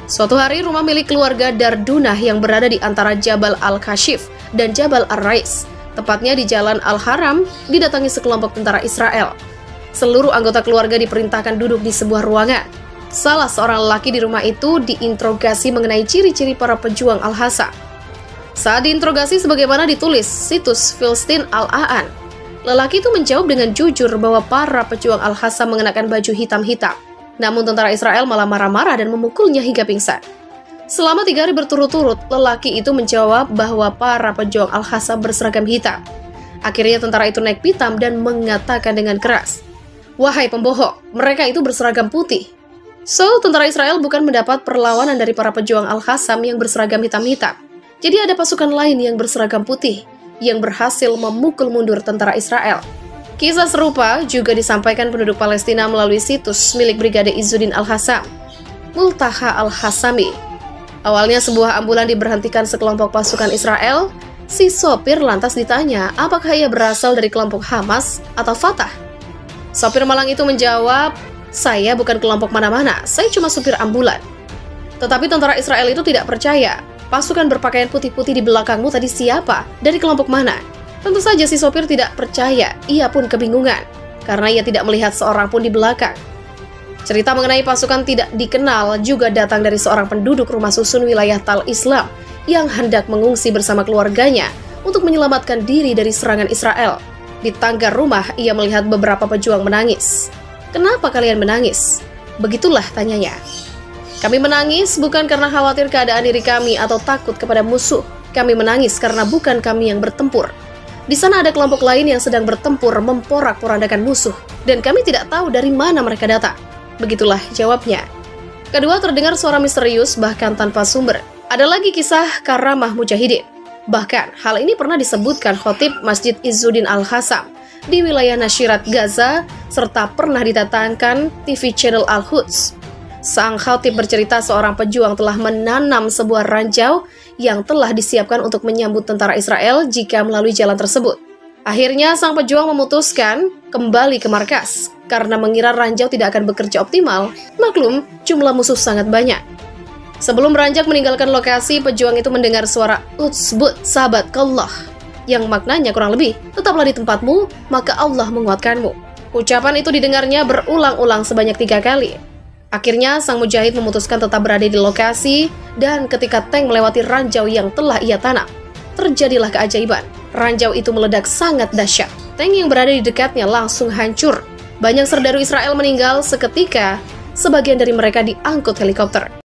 Suatu hari, rumah milik keluarga Dardunah yang berada di antara Jabal Al-Kashif dan Jabal Ar-Rais, tepatnya di Jalan Al-Haram, didatangi sekelompok tentara Israel. Seluruh anggota keluarga diperintahkan duduk di sebuah ruangan. Salah seorang lelaki di rumah itu diinterogasi mengenai ciri-ciri para pejuang Al-Hasa. Saat diinterogasi sebagaimana ditulis situs Filistin Al-Aan, lelaki itu menjawab dengan jujur bahwa para pejuang Al-Hasa mengenakan baju hitam-hitam. Namun tentara Israel malah marah-marah dan memukulnya hingga pingsan. Selama 3 hari berturut-turut, lelaki itu menjawab bahwa para pejuang Al-Hasa berseragam hitam. Akhirnya tentara itu naik pitam dan mengatakan dengan keras, "Wahai pembohong, mereka itu berseragam putih." So, tentara Israel bukan mendapat perlawanan dari para pejuang Al-Hasam yang berseragam hitam-hitam. Jadi ada pasukan lain yang berseragam putih, yang berhasil memukul mundur tentara Israel. Kisah serupa juga disampaikan penduduk Palestina melalui situs milik Brigade Izzuddin Al-Hassam, Multaha Al-Hassami. Awalnya sebuah ambulan diberhentikan sekelompok pasukan Israel. Si sopir lantas ditanya apakah ia berasal dari kelompok Hamas atau Fatah. Sopir malang itu menjawab, "Saya bukan kelompok mana-mana, saya cuma supir ambulan." Tetapi tentara Israel itu tidak percaya. "Pasukan berpakaian putih-putih di belakangmu tadi siapa? Dari kelompok mana?" Tentu saja si sopir tidak percaya, ia pun kebingungan, karena ia tidak melihat seorang pun di belakang. Cerita mengenai pasukan tidak dikenal juga datang dari seorang penduduk rumah susun wilayah Tal Islam yang hendak mengungsi bersama keluarganya untuk menyelamatkan diri dari serangan Israel. Di tangga rumah, ia melihat beberapa pejuang menangis. "Kenapa kalian menangis?" Begitulah tanyanya. "Kami menangis bukan karena khawatir keadaan diri kami atau takut kepada musuh. Kami menangis karena bukan kami yang bertempur. Di sana ada kelompok lain yang sedang bertempur memporak-porandakan musuh, dan kami tidak tahu dari mana mereka datang." Begitulah jawabnya. Kedua terdengar suara misterius bahkan tanpa sumber. Ada lagi kisah karamah mujahidin. Bahkan hal ini pernah disebutkan khotib Masjid Izzuddin Al-Hassam di wilayah Nashirat Gaza, serta pernah didatangkan TV channel Al-Quds. Sang khotib bercerita seorang pejuang telah menanam sebuah ranjau yang telah disiapkan untuk menyambut tentara Israel jika melalui jalan tersebut. Akhirnya sang pejuang memutuskan kembali ke markas karena mengira ranjau tidak akan bekerja optimal. Maklum, jumlah musuh sangat banyak. Sebelum beranjak meninggalkan lokasi, pejuang itu mendengar suara "Utsbut, sahabat Allah", yang maknanya kurang lebih, "Tetaplah di tempatmu, maka Allah menguatkanmu." Ucapan itu didengarnya berulang-ulang sebanyak 3 kali. Akhirnya, sang mujahid memutuskan tetap berada di lokasi, dan ketika tank melewati ranjau yang telah ia tanam, terjadilah keajaiban. Ranjau itu meledak sangat dahsyat. Tank yang berada di dekatnya langsung hancur. Banyak serdadu Israel meninggal seketika, sebagian dari mereka diangkut helikopter.